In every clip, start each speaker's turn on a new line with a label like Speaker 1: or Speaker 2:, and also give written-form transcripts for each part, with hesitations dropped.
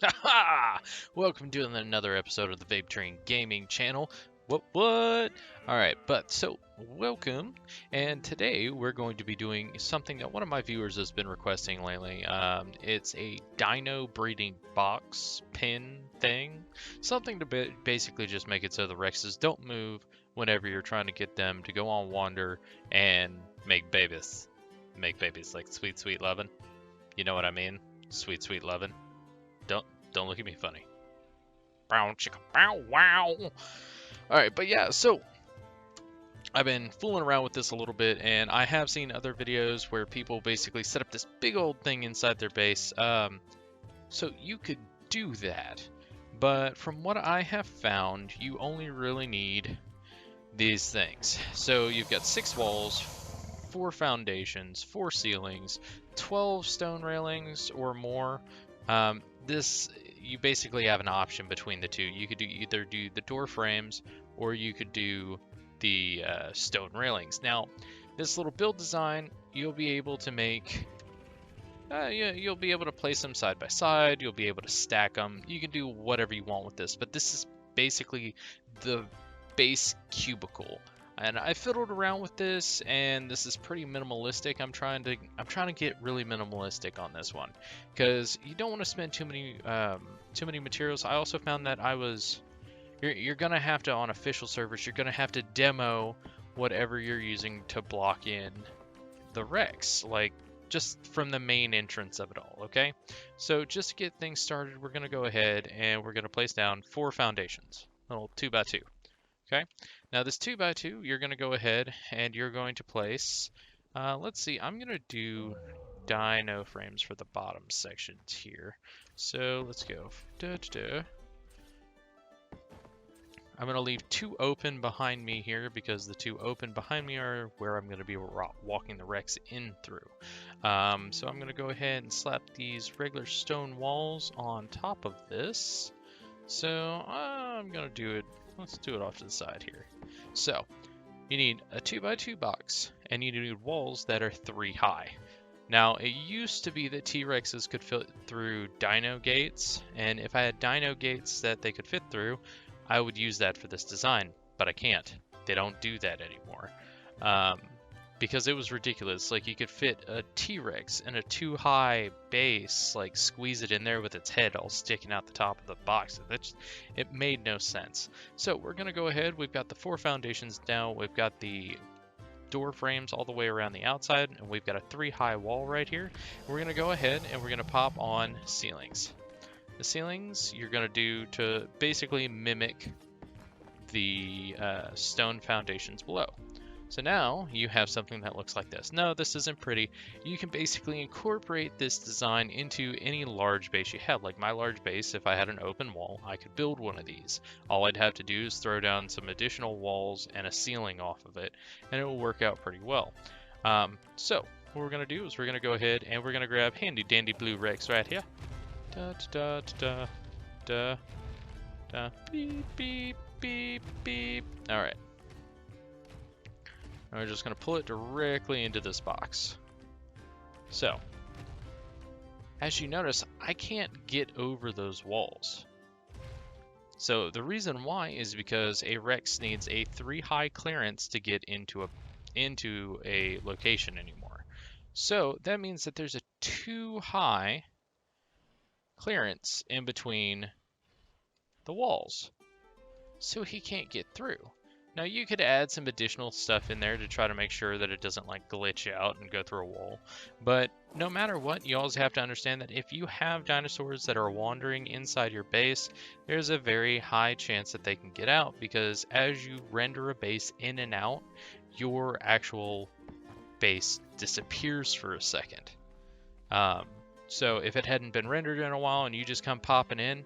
Speaker 1: Haha! Welcome to another episode of the Vape Train Gaming channel. What? Alright, welcome. And today we're going to be doing something that one of my viewers has been requesting lately. It's a dino breeding box pin thing. Something to basically just make it so the Rexes don't move whenever you're trying to get them to go on wander and make babies. Make babies like sweet, sweet lovin'. You know what I mean? Sweet, sweet lovin'. Don't look at me funny. Bow chicka bow wow. Alright, but yeah, so I've been fooling around with this a little bit, and I have seen other videos where people basically set up this big old thing inside their base. So you could do that, but from what I have found, you only really need these things. So you've got 6 walls, 4 foundations, 4 ceilings, 12 stone railings or more. You basically have an option between the two. You could either do the door frames or you could do the stone railings. Now, this little build design, you'll be able to make, you'll be able to place them side by side. You'll be able to stack them. You can do whatever you want with this, but this is basically the base cubicle. And I fiddled around with this, and this is pretty minimalistic. I'm trying to get really minimalistic on this one, because you don't want to spend too many materials. I also found that you're gonna have to, on official servers, you're gonna have to demo whatever you're using to block in the Rex, like just from the main entrance of it all. Okay, so just to get things started, we're gonna go ahead and we're gonna place down 4 foundations, little 2x2. Okay, now this 2x2, you're going to go ahead and you're going to place, let's see, I'm going to do dino frames for the bottom sections here. So let's go. I'm going to leave 2 open behind me here because the 2 open behind me are where I'm going to be walking the Rex in through. So I'm going to go ahead and slap these regular stone walls on top of this. So I'm going to do it. Let's do it off to the side here. So you need a 2x2 box, and you need walls that are 3 high. Now, it used to be that T-Rexes could fit through dino gates, and if I had dino gates that they could fit through, I would use that for this design, but I can't. They don't do that anymore. Because it was ridiculous. Like, you could fit a T-Rex in a too high base, like squeeze it in there with its head all sticking out the top of the box. It made no sense. So we're gonna go ahead. We've got the 4 foundations now. We've got the door frames all the way around the outside, and we've got a 3 high wall right here. We're gonna go ahead and we're gonna pop on ceilings. The ceilings you're gonna do to basically mimic the stone foundations below. So now you have something that looks like this. No, this isn't pretty. You can basically incorporate this design into any large base you have. Like my large base, if I had an open wall, I could build one of these. All I'd have to do is throw down some additional walls and a ceiling off of it, and it will work out pretty well. So what we're going to do is we're going to go ahead and we're going to grab handy dandy blue Rex right here. Da da da da da. Beep beep beep beep. All right. And we're just going to pull it directly into this box. So, as you notice, I can't get over those walls. So the reason why is because a Rex needs a 3 high clearance to get into a location anymore. So that means that there's a 2 high clearance in between the walls. So he can't get through. Now you could add some additional stuff in there to try to make sure that it doesn't like glitch out and go through a wall. But no matter what, you always have to understand that if you have dinosaurs that are wandering inside your base, there's a very high chance that they can get out, because as you render a base in and out, your actual base disappears for a second. So if it hadn't been rendered in a while and you just come popping in,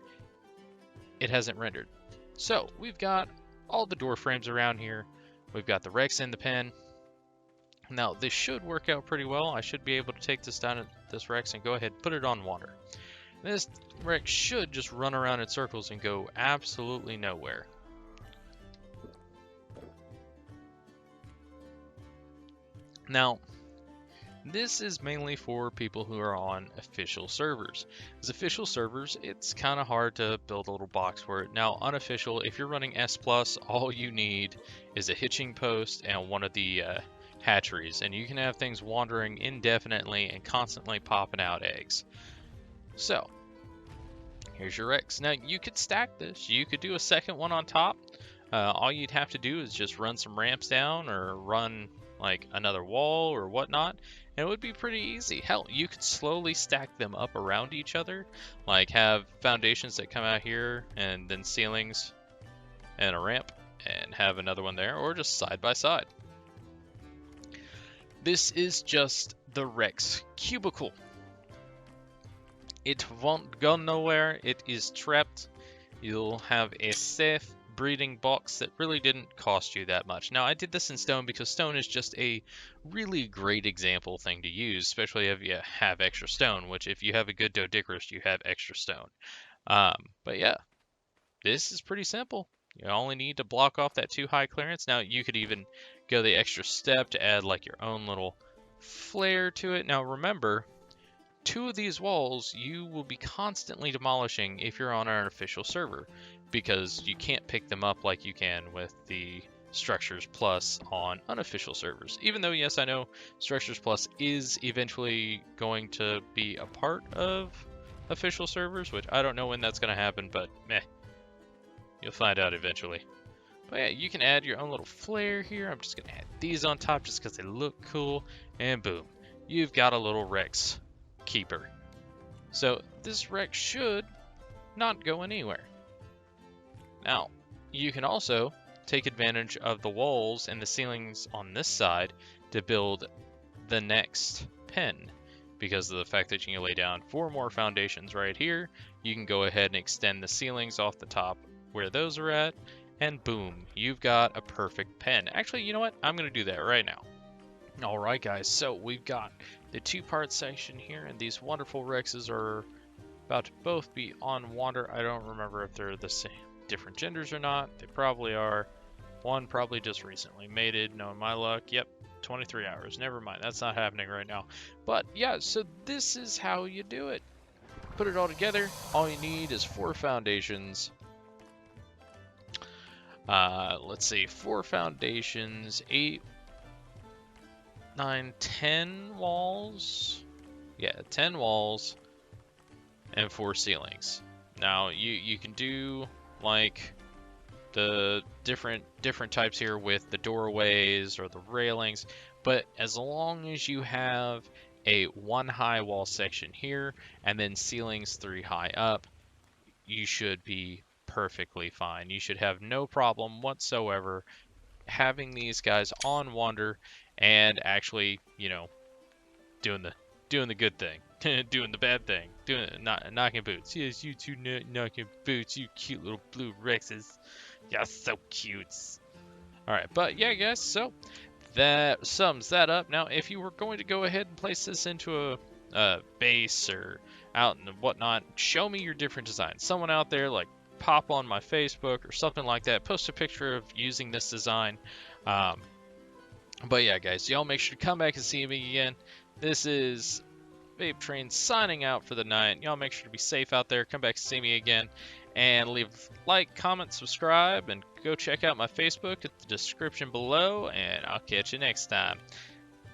Speaker 1: it hasn't rendered. So we've got all the door frames around here. We've got the Rex in the pen. Now this should work out pretty well. I should be able to take this down at this Rex and go ahead and put it on water. This Rex should just run around in circles and go absolutely nowhere. Now, This is mainly for people who are on official servers. As official servers, it's kind of hard to build a little box for it. Now, unofficial, if you're running S+, all you need is a hitching post and one of the hatcheries, and you can have things wandering indefinitely and constantly popping out eggs. So, here's your Rex. Now, you could stack this. You could do a second one on top. All you'd have to do is just run some ramps down or run like another wall or whatnot, and it would be pretty easy. Hell, you could slowly stack them up around each other, like have foundations that come out here and then ceilings and a ramp and have another one there, or just side by side. This is just the Rex cubicle. It won't go nowhere. It is trapped. You'll have a safe breeding box that really didn't cost you that much. Now, I did this in stone because stone is just a really great example thing to use, especially if you have extra stone, which if you have a good Doedicurus, you have extra stone. But yeah, this is pretty simple. You only need to block off that 2 high clearance. Now, you could even go the extra step to add like your own little flair to it. Now, remember, 2 of these walls you will be constantly demolishing if you're on an official server, because you can't pick them up like you can with the Structures Plus on unofficial servers. Even though, yes, I know Structures Plus is eventually going to be a part of official servers, which I don't know when that's going to happen, but meh, you'll find out eventually. But yeah, you can add your own little flair here. I'm just going to add these on top just because they look cool, and boom, you've got a little Rex keeper. So this Rex should not go anywhere. Now, you can also take advantage of the walls and the ceilings on this side to build the next pen. Because of the fact that you can lay down 4 more foundations right here, you can go ahead and extend the ceilings off the top where those are at, and boom, you've got a perfect pen. Actually, you know what? I'm going to do that right now. Alright guys, so we've got the 2-part section here, and these wonderful Rexes are about to both be on wander. I don't remember if they're the same different genders or not. They probably are. One probably just recently mated, knowing my luck. Yep, 23 hours. Never mind, that's not happening right now. But yeah, so this is how you do it. Put it all together. All you need is 4 foundations. Let's see, 4 foundations, 8, 9, 10 walls. Yeah, 10 walls and 4 ceilings. Now you can do like the different types here with the doorways or the railings, but as long as you have a 1 high wall section here and then ceilings 3 high up, you should be perfectly fine. You should have no problem whatsoever having these guys on wander and actually, you know, doing the good thing, doing the bad thing, knocking boots. Yes, you 2 knocking boots, you cute little blue Rexes. You're so cute. Alright, but yeah guys, so that sums that up. Now, if you were going to go ahead and place this into a base or out and whatnot, show me your different designs. Someone out there, like, pop on my Facebook or something like that, post a picture of using this design. But yeah guys, y'all make sure to come back and see me again. This is Vape Train signing out for the night. Y'all make sure to be safe out there. Come back and see me again. And leave a like, comment, subscribe, and go check out my Facebook at the description below. And I'll catch you next time.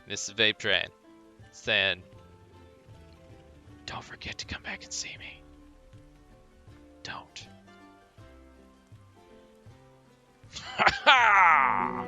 Speaker 1: This is Vape Train saying, don't forget to come back and see me. Don't. Ha ha!